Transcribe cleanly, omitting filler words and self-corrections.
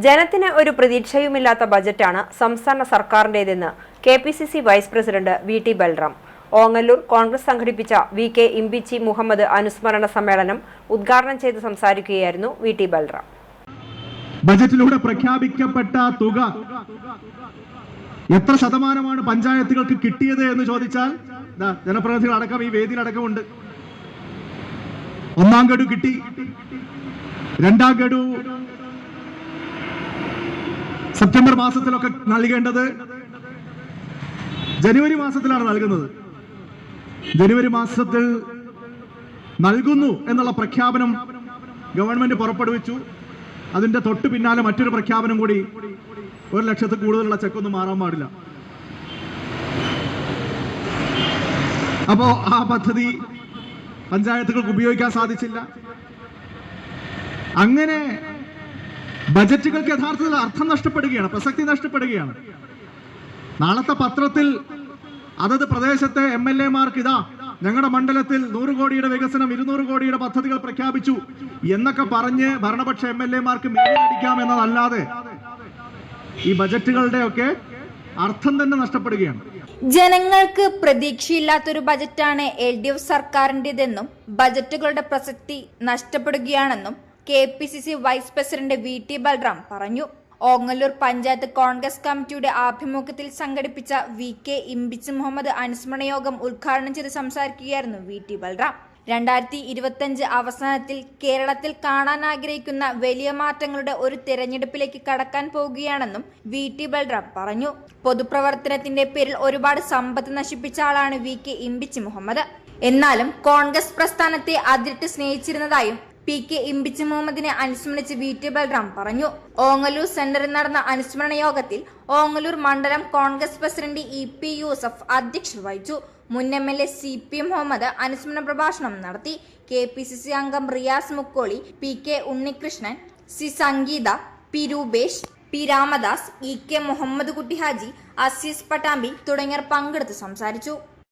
ജനത്തിന് ഒരു പ്രതീക്ഷയുമില്ലാത്ത ബജറ്റാണ് സംസ്ഥാന സർക്കാരിന്റേതെന്ന് കെപിസിസി വൈസ് പ്രസിഡന്റ് വി.ടി. ബൽറാം. ഓങ്ങല്ലൂർ കോൺഗ്രസ് സംഘടിപ്പിച്ച വി.കെ. ഇമ്പിച്ചി മുഹമ്മദ് അനുസ്മരണ സമ്മേളനം ഉദ്ഘാടനം ചെയ്ത് സംസാരിക്കുകയായിരുന്നു വി.ടി. ബൽറാം. ബജറ്റിലൂടെ പ്രഖ്യാപിക്കപ്പെട്ട തുക എത്ര ശതമാനമാണ് പഞ്ചായത്തുകൾക്ക് കിട്ടിയത് എന്ന് ചോദിച്ചാൽ ജനപ്രതിനിധികൾ അടക്കം ഈ വേദിയിലടക്കമുണ്ട്. ഒന്നാം ഗഡു കിട്ടി, രണ്ടാം ഗഡു സെപ്റ്റംബർ മാസത്തിലൊക്കെ നൽകേണ്ടത് ജനുവരി മാസത്തിലാണ് നൽകുന്നത്. ജനുവരി മാസത്തിൽ നൽകുന്നു എന്നുള്ള പ്രഖ്യാപനം ഗവൺമെന്റ് പുറപ്പെടുവിച്ചു. അതിന്റെ തൊട്ട് പിന്നാലെ മറ്റൊരു പ്രഖ്യാപനം കൂടി, 1 ലക്ഷത്തിൽ കൂടുതലുള്ള ചെക്കൊന്നും മാറാൻ പാടില്ല. അപ്പോ ആ പദ്ധതി പഞ്ചായത്തുകൾക്ക് ഉപയോഗിക്കാൻ സാധിച്ചില്ല. അങ്ങനെ ബജറ്റുകൾക്ക് യഥാർത്ഥത്തിൽ അർത്ഥം നഷ്ടപ്പെടുകയാണ്, പ്രസക്തി നഷ്ടപ്പെടുകയാണ്. നാളത്തെ പത്രത്തിൽ അതത് പ്രദേശത്തെ MLA-മാർക്ക് ഇതാ ഞങ്ങളുടെ മണ്ഡലത്തിൽ 100 കോടിയുടെ വികസനം, 200 കോടിയുടെ പദ്ധതികൾ പ്രഖ്യാപിച്ചു എന്നൊക്കെ പറഞ്ഞ് ഭരണപക്ഷ MLA-മാർക്ക് മേലടിക്കാം എന്നതല്ലാതെ ഈ ബജറ്റുകളുടെയൊക്കെ അർത്ഥം തന്നെ നഷ്ടപ്പെടുകയാണ്. ജനങ്ങൾക്ക് പ്രതീക്ഷയില്ലാത്തൊരു ബജറ്റാണ് LDF സർക്കാരിന്റേതെന്നും ബജറ്റുകളുടെ പ്രസക്തി നഷ്ടപ്പെടുകയാണെന്നും KPCC vice president VT. Balram പറഞ്ഞു. ഓങ്ങല്ലൂർ പഞ്ചായത്ത് കോൺഗ്രസ് കമ്മിറ്റിയുടെ ആഭിമുഖ്യത്തിൽ സംഘടിപ്പിച്ച വി.കെ. ഇമ്പിച്ചി മുഹമ്മദ് അനുസ്മരണ യോഗം ഉദ്ഘാടനം ചെയ്ത് സംസാരിക്കുകയായിരുന്നു വി.ടി. ബൽറാം. 2025 അവസാനത്തിൽ കേരളത്തിൽ കാണാൻ ആഗ്രഹിക്കുന്ന വലിയ മാറ്റങ്ങളുടെ ഒരു തെരഞ്ഞെടുപ്പിലേക്ക് കടക്കാൻ പോകുകയാണെന്നും വി.ടി. ബൽറാം പറഞ്ഞു. പൊതുപ്രവർത്തനത്തിന്റെ പേരിൽ ഒരുപാട് സമ്പത്ത് നശിപ്പിച്ച ആളാണ് വി.കെ. ഇമ്പിച്ചി മുഹമ്മദ്. എന്നാലും കോൺഗ്രസ് പ്രസ്ഥാനത്തെ അതിരിട്ട് സ്നേഹിച്ചിരുന്നതായും പി.കെ. ഇമ്പിച്ചി മുഹമ്മദിനെ അനുസ്മരിച്ച് വി.ടി. ബൽറാം പറഞ്ഞു. ഓങ്ങല്ലൂർ സെന്ററിൽ നടന്ന അനുസ്മരണ യോഗത്തിൽ ഓങ്ങല്ലൂർ മണ്ഡലം കോൺഗ്രസ് പ്രസിഡന്റ് ഇ.പി. യൂസഫ് അധ്യക്ഷത വഹിച്ചു. മുൻ MLA CP മുഹമ്മദ് അനുസ്മരണ പ്രഭാഷണം നടത്തി. കെപിസിസി അംഗം റിയാസ് മുക്കോളി, പി.കെ. ഉണ്ണികൃഷ്ണൻ, സി. സംഗീത, പി. രൂപേഷ്, പി. രാമദാസ്, ഇ.കെ. മുഹമ്മദ് കുട്ടി ഹാജി, അസീസ് പട്ടാമ്പി തുടങ്ങിയവർ പങ്കെടുത്ത് സംസാരിച്ചു.